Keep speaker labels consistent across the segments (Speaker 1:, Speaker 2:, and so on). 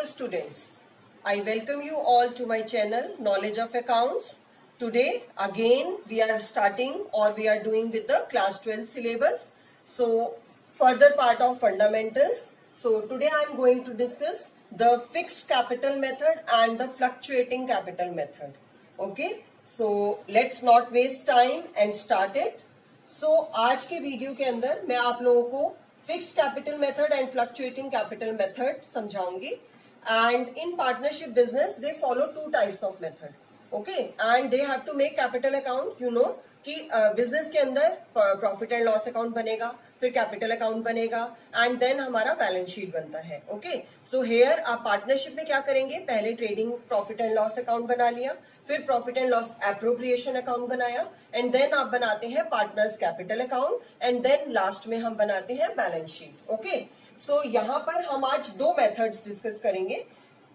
Speaker 1: Hello students, I welcome you all to my channel Knowledge of Accounts. Today again we are starting or we are doing with the class 12 syllabus. So further part of fundamentals. So today I am going to discuss the fixed capital method and the fluctuating capital method. Okay, so let's not waste time and start it. So आज के video के अंदर मैं आप लोगों को fixed capital method and fluctuating capital method समझाऊंगी. And in partnership business they follow two types of method. Okay, and they have to make capital account. You know कि बिजनेस के अंदर प्रॉफिट एंड लॉस अकाउंट बनेगा, फिर capital account बनेगा and then हमारा balance sheet बनता है. Okay, so here आप पार्टनरशिप में क्या करेंगे, पहले trading profit and loss account बना लिया, फिर profit and loss appropriation account बनाया एंड देन आप बनाते हैं partners capital account and then last में हम बनाते हैं बैलेंस शीट. ओके, सो यहाँ पर हम आज दो मेथड्स डिस्कस करेंगे.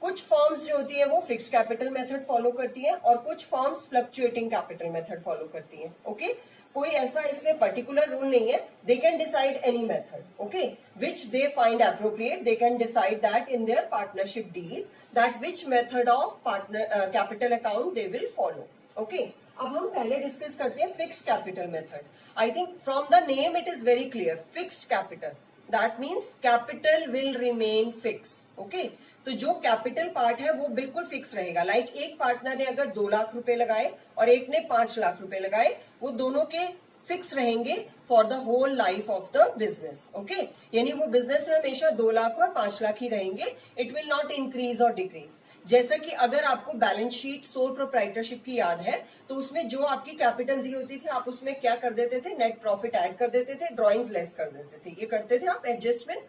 Speaker 1: कुछ फर्म्स जो होती है वो फिक्स्ड कैपिटल मेथड फॉलो करती है और कुछ firms fluctuating capital method follow करती है. ओके, कोई ऐसा इसमें पर्टिकुलर रूल नहीं है. They can decide any method. Okay, which they find appropriate. They can decide that in their partnership deal that which method of partner capital account they will follow. Okay, अब हम पहले discuss करते हैं fixed capital method. I think from the name it is very clear. Fixed capital that means capital will remain fix. Okay, तो जो capital part है वो बिल्कुल फिक्स रहेगा. लाइक एक पार्टनर ने अगर 2 लाख रुपए लगाए और एक ने 5 लाख रुपए लगाए, वो दोनों के फिक्स रहेंगे for the whole life of the business. Okay, यानी वो बिजनेस में हमेशा 2 लाख और 5 लाख ही रहेंगे. इट विल नॉट इंक्रीज और डिक्रीज. जैसा कि अगर आपको बैलेंस शीट सोल प्रोप्राइटरशिप की याद है तो उसमें जो आपकी कैपिटल दी होती थी आप उसमें क्या कर देते थे, नेट प्रॉफिट ऐड कर देते थे, ड्रॉइंग्स लेस कर देते थे. ये करते थे आप एडजस्टमेंट.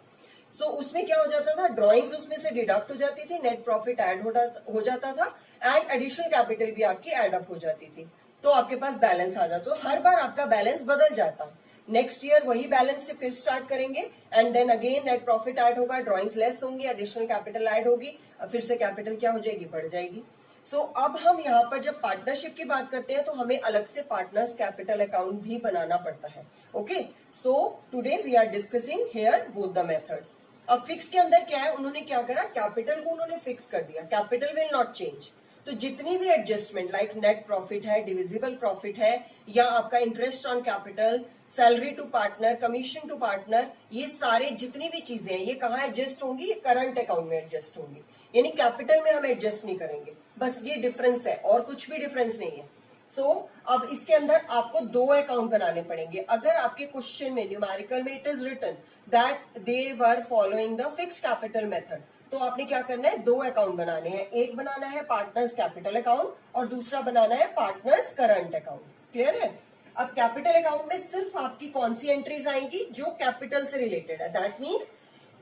Speaker 1: सो उसमें क्या हो जाता था, ड्रॉइंग्स उसमें से डिडक्ट हो जाती थी, नेट प्रॉफिट ऐड हो जाता था एंड एडिशनल कैपिटल भी आपकी एड अप हो जाती थी. तो आपके पास बैलेंस आ जाता. तो हर बार आपका बैलेंस बदल जाता. नेक्स्ट ईयर वही बैलेंस से फिर स्टार्ट करेंगे and then again net profit add होगा, ड्रॉइंग्स लेस होंगी, एडिशनल कैपिटल ऐड होगी, फिर से कैपिटल क्या हो जाएगी, बढ़ जाएगी. सो अब हम यहाँ पर जब पार्टनरशिप की बात करते हैं तो हमें अलग से पार्टनर्स कैपिटल अकाउंट भी बनाना पड़ता है. Okay, so today we are discussing here both the methods. अब फिक्स के अंदर क्या है, उन्होंने क्या करा, कैपिटल को उन्होंने फिक्स कर दिया. Capital will not change. तो जितनी भी एडजस्टमेंट लाइक नेट प्रॉफिट है, डिविजिबल प्रॉफिट है, या आपका interest on capital, salary to partner, commission to partner, ये सारे जितनी भी चीजें हैं ये कहाँ एडजस्ट होंगी, ये करंट अकाउंट में एडजस्ट होंगी. यानी कैपिटल में हम एडजस्ट नहीं करेंगे. बस ये डिफरेंस है और कुछ भी डिफरेंस नहीं है. सो अब इसके अंदर आपको 2 अकाउंट बनाने पड़ेंगे. अगर आपके क्वेश्चन में न्यूमेरिकल में it is written that they were following the fixed capital method, तो आपने क्या करना है, 2 अकाउंट बनाने हैं. एक बनाना है पार्टनर्स कैपिटल अकाउंट और दूसरा बनाना है पार्टनर्स करंट अकाउंट. क्लियर है. अब कैपिटल अकाउंट में सिर्फ आपकी कौन सी एंट्रीज आएंगी, जो कैपिटल से रिलेटेड है. That means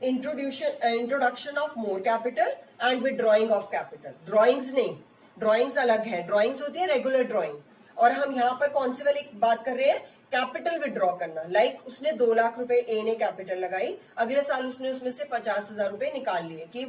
Speaker 1: introduction of more capital and withdrawing of capital. Drawings नहीं, ड्रॉइंग्स अलग है. ड्रॉइंग्स होती है रेगुलर ड्रॉइंग और हम यहाँ पर कौन सी वाली बात कर रहे हैं, कैपिटल विड्रॉ करना. लाइक उसने 2 लाख रुपए ए ने कैपिटल लगाई, अगले साल उसने उसमें से 50,000 रुपए निकाल लिए कि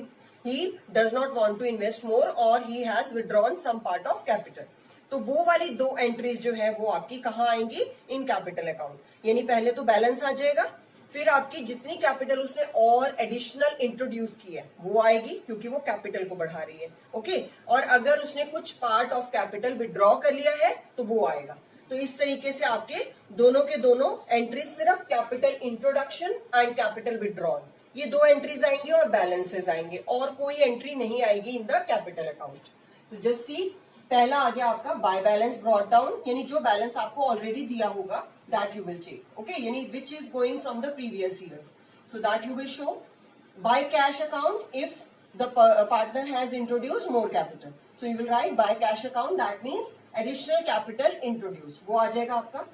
Speaker 1: he does not want to invest more और he has withdrawn some part of capital. तो वो वाली 2 एंट्रीज जो है वो आपकी कहाँ आएंगी, इन कैपिटल अकाउंट. यानी पहले तो बैलेंस आ जाएगा, फिर आपकी जितनी कैपिटल उसने और एडिशनल इंट्रोड्यूस की है वो आएगी क्योंकि वो कैपिटल को बढ़ा रही है. ओके, और अगर उसने कुछ पार्ट ऑफ कैपिटल विड्रॉ कर लिया है तो वो आएगा. तो इस तरीके से आपके दोनों के दोनों एंट्रीज सिर्फ capital introduction and capital withdrawal, ये 2 एंट्रीज आएंगी और बैलेंसेस आएंगे और कोई एंट्री नहीं आएगी इन द कैपिटल अकाउंट. तो जस्ट सी, पहला आ गया आपका बाय बैलेंस ब्रॉट डाउन, यानी जो बैलेंस आपको ऑलरेडी दिया होगा that you will check. Okay, यानी which is going from the previous years, so that you will show. By cash account if the partner has introduced more capital, so you will write by cash account, that means additional capital introduced, वो आ जाएगा आपका.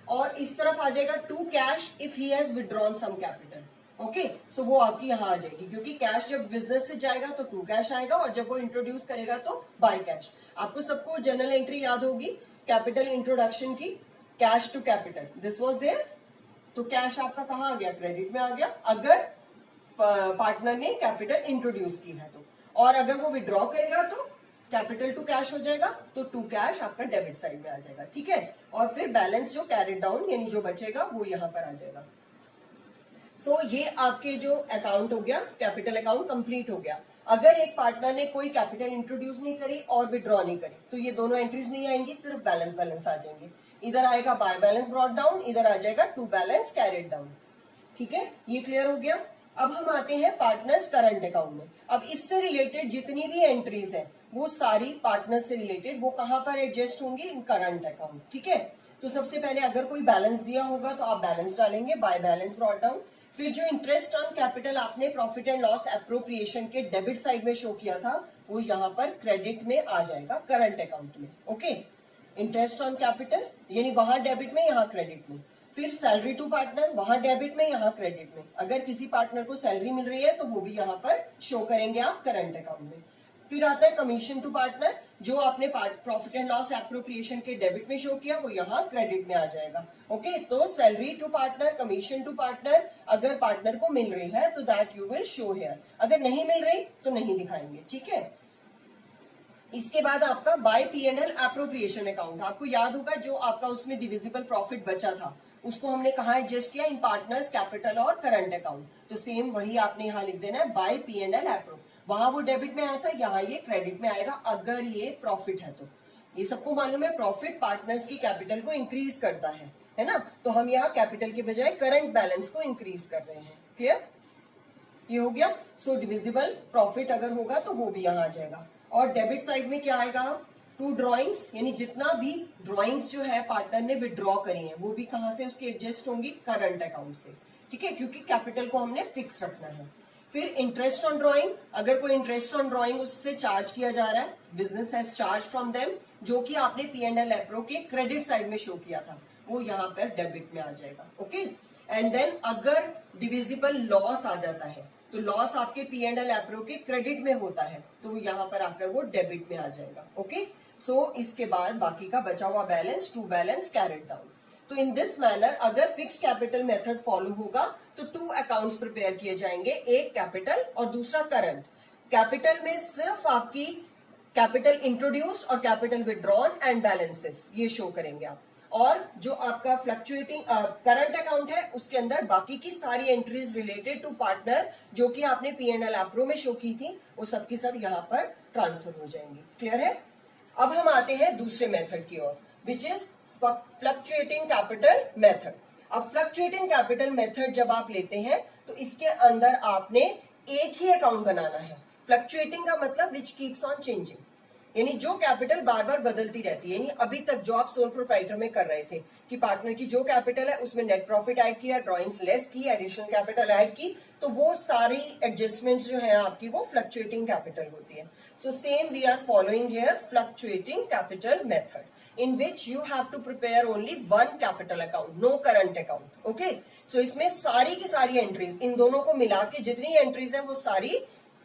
Speaker 1: और इस तरफ आ जाएगा to cash if he has withdrawn some capital. Okay, so वो आपकी यहाँ आ जाएगी क्योंकि कैश जब बिजनेस से जाएगा तो टू कैश आएगा और जब वो इंट्रोड्यूस करेगा तो बाय कैश. आपको सबको जनरल एंट्री याद होगी कैपिटल इंट्रोडक्शन की, cash to capital, this was there. तो कैश आपका कहाँ आ गया, क्रेडिट में आ गया अगर पार्टनर ने कैपिटल इंट्रोड्यूस की है तो, और अगर वो विड्रॉ करेगा तो कैपिटल टू कैश हो जाएगा, तो टू कैश आपका डेबिट साइड में आ जाएगा. ठीक है, और फिर बैलेंस जो कैरिड डाउन यानी जो बचेगा वो यहाँ पर आ जाएगा. सो ये आपके जो अकाउंट हो गया कैपिटल अकाउंट कंप्लीट हो गया. अगर एक पार्टनर ने कोई कैपिटल इंट्रोड्यूस नहीं करी और विड्रॉ नहीं करी तो ये दोनों एंट्रीज नहीं आएंगी, सिर्फ बैलेंस बैलेंस आ जाएंगे। इधर आएगा बाय बैलेंस ब्रॉट डाउन, इधर आ जाएगा टू बैलेंस कैरिड डाउन। ठीक है, ये क्लियर हो गया। अब हम आते हैं पार्टनर्स करंट अकाउंट में। अब इससे रिलेटेड जितनी भी एंट्रीज है वो सारी पार्टनर्स से रिलेटेड वो कहां पर एडजस्ट होंगी, इन करंट अकाउंट। ठीक है, तो सबसे पहले अगर कोई बैलेंस दिया होगा तो आप बैलेंस डालेंगे बाय बैलेंस ब्रॉट डाउन। फिर जो इंटरेस्ट ऑन कैपिटल आपने प्रॉफिट एंड लॉस एप्रोप्रिएशन के डेबिट साइड में शो किया था वो यहाँ पर क्रेडिट में आ जाएगा करंट अकाउंट में। ओके, इंटरेस्ट ऑन कैपिटल यानी वहां डेबिट में, यहाँ क्रेडिट में। फिर सैलरी टू पार्टनर, वहां डेबिट में, यहाँ क्रेडिट में। अगर किसी पार्टनर को सैलरी मिल रही है तो वो भी यहाँ पर शो करेंगे आप करंट अकाउंट में। फिर आता है कमीशन टू पार्टनर, जो आपने प्रॉफिट एंड लॉस एप्रोप्रिएशन के डेबिट में शो किया वो यहाँ क्रेडिट में आ जाएगा। ओके, तो salary to partner, commission to partner अगर पार्टनर को मिल रही है तो that you will show here, अगर नहीं मिल रही तो नहीं दिखाएंगे। ठीक है, इसके बाद आपका बाय P&L एप्रोप्रिएशन अकाउंट, आपको याद होगा जो आपका उसमें डिविजिबल प्रॉफिट बचा था उसको हमने कहा एडजस्ट किया, इन पार्टनर्स कैपिटल और करंट अकाउंट। तो सेम वही आपने यहाँ लिख देना है बाय P&L एप्रो, वहां वो डेबिट में आया था, यहाँ ये क्रेडिट में आएगा अगर ये प्रॉफिट है तो। ये सबको मालूम है प्रॉफिट पार्टनर्स की कैपिटल को इंक्रीज करता है ना, तो हम यहाँ कैपिटल के बजाय करंट बैलेंस को इंक्रीज कर रहे हैं। क्लियर, ये हो गया। सो डिविजिबल प्रॉफिट अगर होगा तो वो भी यहाँ आ जाएगा। और डेबिट साइड में क्या आएगा, टू ड्रॉइंग्स, यानी जितना भी ड्रॉइंग्स जो है पार्टनर ने विड्रॉ करी है वो भी कहां से उसकी एडजस्ट होंगी, करंट अकाउंट से। ठीक है, क्योंकि कैपिटल को हमने फिक्स रखना है। फिर इंटरेस्ट ऑन ड्रॉइंग, अगर कोई इंटरेस्ट ऑन ड्रॉइंग उससे चार्ज किया जा रहा है, business has charge from them, जो कि आपने P&L एप्रो के क्रेडिट साइड में शो किया था वो यहाँ पर डेबिट में आ जाएगा। ओके, एंड देन अगर डिविजिबल लॉस आ जाता है तो लॉस आपके P&L एप्रो के क्रेडिट में होता है तो यहाँ पर आकर वो डेबिट में आ जाएगा। ओके, सो इसके बाद बाकी का बचा हुआ balance to balance carried down. तो इन दिस मैनर अगर फिक्स्ड कैपिटल मेथड फॉलो होगा तो टू अकाउंट्स प्रिपेयर किए जाएंगे, एक कैपिटल और दूसरा करंट। कैपिटल में सिर्फ आपकी कैपिटल इंट्रोड्यूस और कैपिटल विड्रॉन एंड बैलेंसेस ये शो करेंगे आप, और जो आपका फ्लक्चुएटिंग करंट अकाउंट है उसके अंदर बाकी की सारी एंट्रीज रिलेटेड टू पार्टनर जो कि आपने P&L एप्रो में शो की थी वो सब की सब यहाँ पर ट्रांसफर हो जाएंगी। क्लियर है। अब हम आते हैं दूसरे मेथड की ओर, which is fluctuating capital method. अब फ्लक्चुएटिंग कैपिटल मेथड जब आप लेते हैं तो इसके अंदर आपने एक ही अकाउंट बनाना है। फ्लक्चुएटिंग का मतलब विच कीप्स ऑन चेंजिंग, यानी जो कैपिटल बार बार बदलती रहती है। यानी अभी तक जो आप सोल प्रोप्राइटर में कर रहे थे कि पार्टनर की जो कैपिटल है उसमें नेट प्रॉफिट ऐड किया, ड्रॉइंग्स लेस की, एडिशनल कैपिटल ऐड की, तो वो सारी एडजस्टमेंट्स जो है आपकी वो फ्लक्चुएटिंग कैपिटल होती है। So same we are following here fluctuating capital method in which you have to prepare only one capital account, no current account. Okay, so इसमें सारी की सारी एंट्रीज, इन दोनों को मिला के जितनी एंट्रीज है वो सारी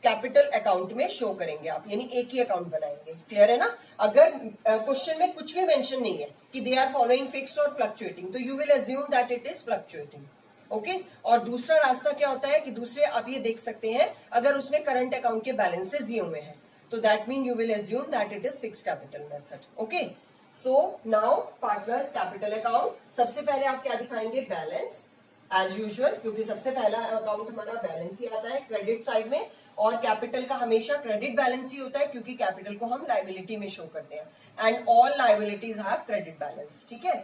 Speaker 1: कैपिटल अकाउंट में शो करेंगे आप, यानी एक ही अकाउंट बनाएंगे। क्लियर है ना। अगर क्वेश्चन में कुछ भी मेंशन नहीं है कि दे आर फॉलोइंग फिक्स्ड और फ्लक्चुएटिंग तो you will assume that it is fluctuating. Okay, और दूसरा रास्ता क्या होता है कि दूसरे आप ये देख सकते हैं अगर उसमें करंट अकाउंट के बैलेंसेस दिए हुए हैं तो that mean you will assume that it is fixed capital method. Okay, so now partners capital account, सबसे पहले आप क्या दिखाएंगे, बैलेंस एज यूजुअल, क्योंकि सबसे पहला अकाउंट हमारा बैलेंस ही आता है क्रेडिट साइड में, और कैपिटल का हमेशा क्रेडिट बैलेंस ही होता है क्योंकि कैपिटल को हम लायबिलिटी में शो करते हैं and all liabilities have credit balance. ठीक है,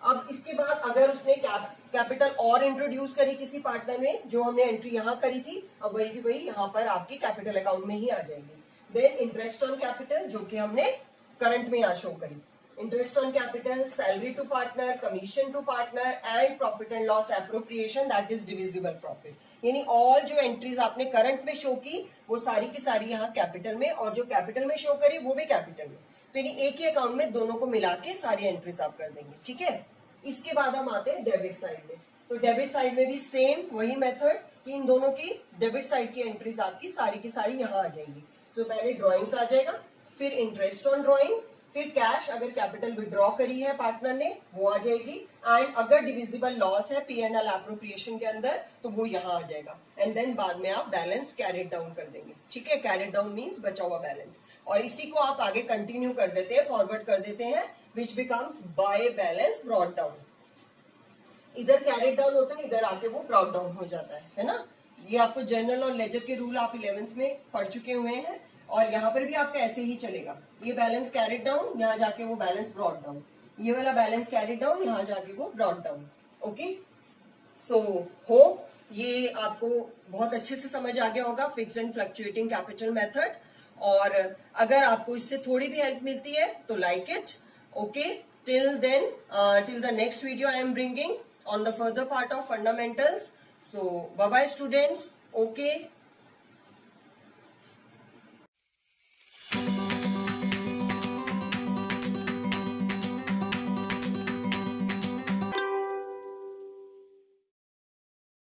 Speaker 1: अब इसके बाद अगर उसने कैपिटल और इंट्रोड्यूस करी किसी पार्टनर में, जो हमने एंट्री यहाँ करी थी, अब वही की वही यहाँ पर आपकी कैपिटल अकाउंट में ही आ जाएगी। देन इंटरेस्ट ऑन कैपिटल जो कि हमने करंट में यहाँ शो करी, interest on capital, salary to partner, commission to partner and profit and loss appropriation that is divisible profit, यानी ऑल जो एंट्रीज आपने करंट में शो की वो सारी की सारी यहाँ कैपिटल में, और जो कैपिटल में शो करी वो भी कैपिटल में, तो यानी एक ही अकाउंट में दोनों को मिला के सारी एंट्रीज आप कर देंगे। ठीक है, इसके बाद हम आते हैं डेबिट साइड में। तो डेबिट साइड में भी सेम वही मेथड कि इन दोनों की डेबिट साइड की एंट्रीज आपकी सारी की सारी यहाँ आ जाएंगी। तो पहले ड्रॉइंग्स आ जाएगा, फिर इंटरेस्ट ऑन ड्रॉइंग्स, फिर कैश अगर कैपिटल विड्रॉ करी है पार्टनर ने वो आ जाएगी, एंड अगर डिविजिबल लॉस है P&L एप्रोप्रिएशन के अंदर तो वो यहाँ आ जाएगा, एंड देन बाद में आप बैलेंस कैरिड डाउन कर देंगे। ठीक है, कैरिड डाउन मीन्स बचा हुआ बैलेंस, और इसी को आप आगे कंटिन्यू कर देते हैं, फॉरवर्ड कर देते हैं, which becomes by balance brought down. इधर कैरिड डाउन होता है, इधर आके वो ब्रॉट डाउन हो जाता है ना। ये आपको जर्नल और लेजर के रूल आप 11th में पढ़ चुके हुए हैं, और यहाँ पर भी आपका ऐसे ही चलेगा। ये बैलेंस कैरिड डाउन, यहाँ जाके वो बैलेंस ब्रॉट डाउन, ये वाला बैलेंस कैरिड डाउन, यहाँ जाके वो brought down. Okay, so hope ये आपको बहुत अच्छे से समझ आ गया होगा, fixed and fluctuating capital method. और अगर आपको इससे थोड़ी भी हेल्प मिलती है तो like it. Okay, till then, till the next video I am bringing on the further part of fundamentals. So bye bye students. Okay.